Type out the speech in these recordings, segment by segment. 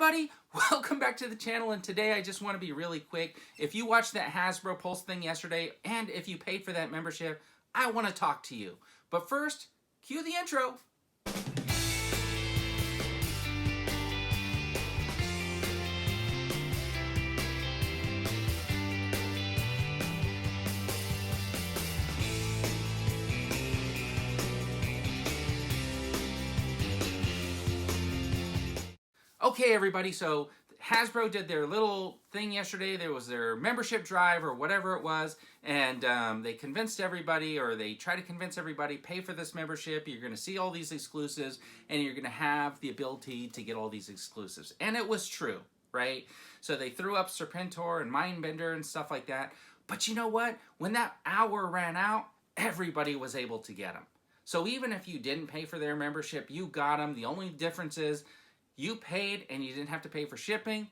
everybody, welcome back to the channel, and today I just want to be really quick. If you watched that Hasbro Pulse thing yesterday, and if you paid for that membership, I want to talk to you. But first, cue the intro. Okay, everybody, so Hasbro did their little thing yesterday. There was their membership drive or whatever it was, and they convinced everybody, or they try to convince everybody, pay for this membership. You're going to see all these exclusives, and you're going to have the ability to get all these exclusives. And it was true, right? So they threw up Serpentor and Mindbender and stuff like that. But you know what? When that hour ran out, everybody was able to get them. So even if you didn't pay for their membership, you got them. The only difference is you paid and you didn't have to pay for shipping.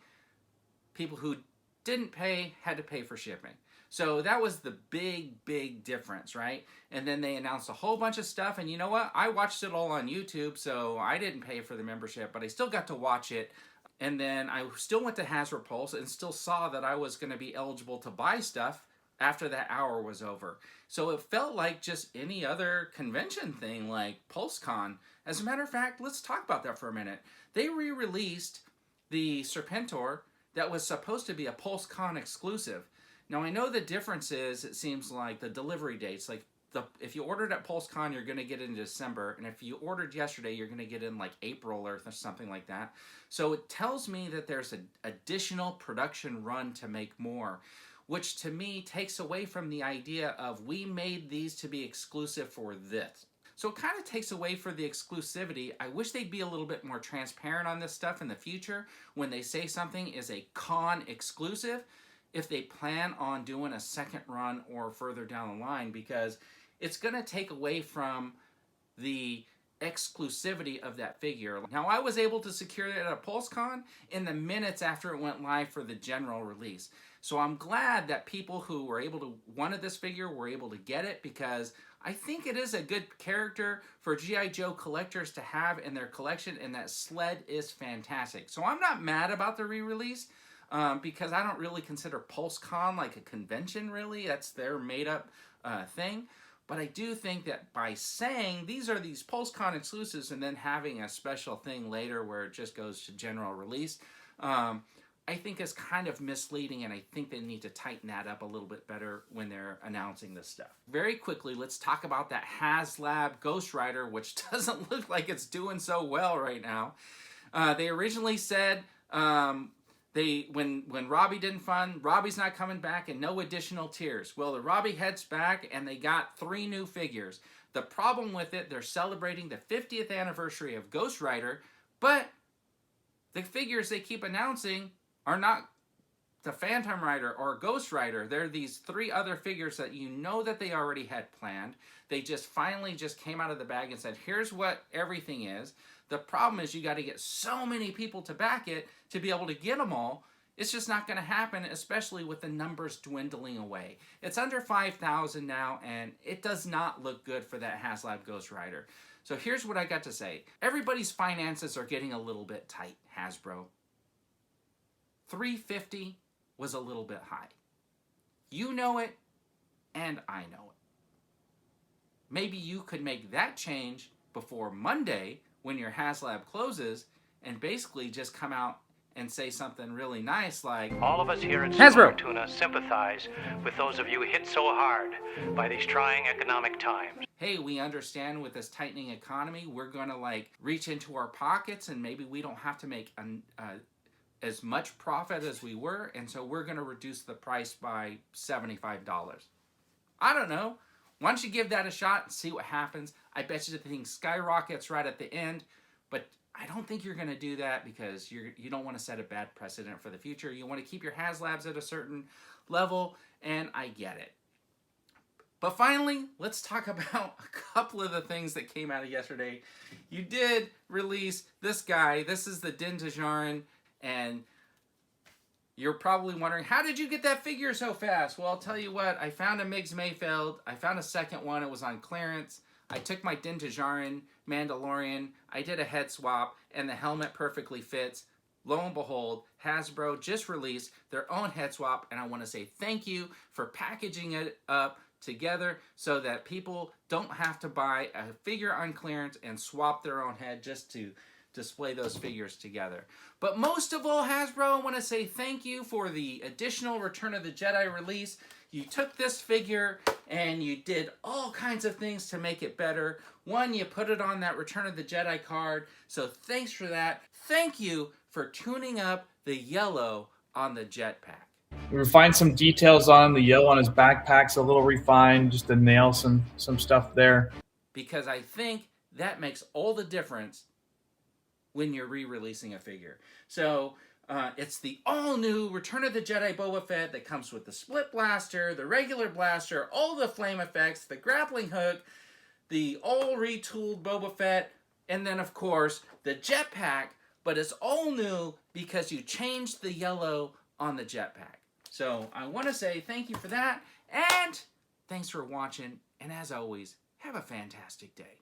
People who didn't pay had to pay for shipping. So that was the big difference, right? And then they announced a whole bunch of stuff, and you know what? I watched it all on YouTube, so I didn't pay for the membership, but I still got to watch it. And then I still went to Hasbro Pulse and still saw that I was going to be eligible to buy stuff after that hour was over. So it felt like just any other convention thing like PulseCon. As a matter of fact, let's talk about that for a minute. They re-released the Serpentor that was supposed to be a PulseCon exclusive. Now I know the difference is, it seems like the delivery dates, like if you ordered at PulseCon, you're going to get it in December, and if you ordered yesterday, you're going to get it in like April or something like that. So it tells me that there's an additional production run to make more, which to me takes away from the idea of we made these to be exclusive for this. So it kind of takes away from the exclusivity. I wish they'd be a little bit more transparent on this stuff in the future when they say something is a con exclusive, if they plan on doing a second run or further down the line, because it's going to take away from the exclusivity of that figure. Now, I was able to secure it at a PulseCon in the minutes after it went live for the general release. So I'm glad that people who were able to wanted this figure were able to get it, because I think it is a good character for G.I. Joe collectors to have in their collection, and that sled is fantastic. So I'm not mad about the re-release, because I don't really consider PulseCon like a convention, really. That's their made-up thing. But I do think that by saying these are these PulseCon exclusives and then having a special thing later where it just goes to general release, I think is kind of misleading, and I think they need to tighten that up a little bit better when they're announcing this stuff. Very quickly, let's talk about that haslab ghostrider, which doesn't look like it's doing so well right now. They originally said when Robbie didn't fund, Robbie's not coming back and no additional tiers. Well, the Robbie heads back and they got 3 new figures. The problem with it, they're celebrating the 50th anniversary of Ghostrider, but the figures they keep announcing are not the Phantom Rider or Ghost Rider. They're these 3 other figures that you know that they already had planned. They just finally just came out of the bag and said, here's what everything is. The problem is you got to get so many people to back it to be able to get them all. It's just not going to happen, especially with the numbers dwindling away. It's under 5,000 now, and it does not look good for that haslab Ghost Rider. So here's what I got to say. Everybody's finances are getting a little bit tight, Hasbro. $350 was a little bit high. You know it, and I know it. Maybe you could make that change before Monday when your haslab closes, and basically just come out and say something really nice like, all of us here at Hasbro Tuna sympathize with those of you hit so hard by these trying economic times. Hey, we understand with this tightening economy, we're going to like reach into our pockets, and maybe we don't have to make as much profit as we were, and so we're going to reduce the price by $75. I don't know. Why don't you give that a shot and see what happens? I bet you the thing skyrockets right at the end, but I don't think you're going to do that, because you don't want to set a bad precedent for the future. You want to keep your haslabs at a certain level, and I get it. But finally, let's talk about a couple of the things that came out of yesterday. You did release this guy. This is the Din Djarin. And you're probably wondering, how did you get that figure so fast? Well, I'll tell you what. I found a Migs Mayfeld. I found a second one. It was on clearance. I took my Din Djarin Mandalorian. I did a head swap, and the helmet perfectly fits. lo and behold, Hasbro just released their own head swap, and I want to say thank you for packaging it up together so that people don't have to buy a figure on clearance and swap their own head just to display those figures together. But most of all, Hasbro, I want to say thank you for the additional Return of the Jedi release. You took this figure and you did all kinds of things to make it better. One, you put it on that Return of the Jedi card, so thanks for that. Thank you for tuning up the yellow on the jetpack. We refined some details on the yellow on his backpack's a little refined, just to nail some stuff there. Because I think that makes all the difference when you're re-releasing a figure. So it's the all-new Return of the Jedi Boba Fett that comes with the split blaster, the regular blaster, all the flame effects, the grappling hook, the all retooled Boba Fett, and then of course the jetpack, but it's all new because you changed the yellow on the jetpack. So I want to say thank you for that, and thanks for watching, and as always, have a fantastic day.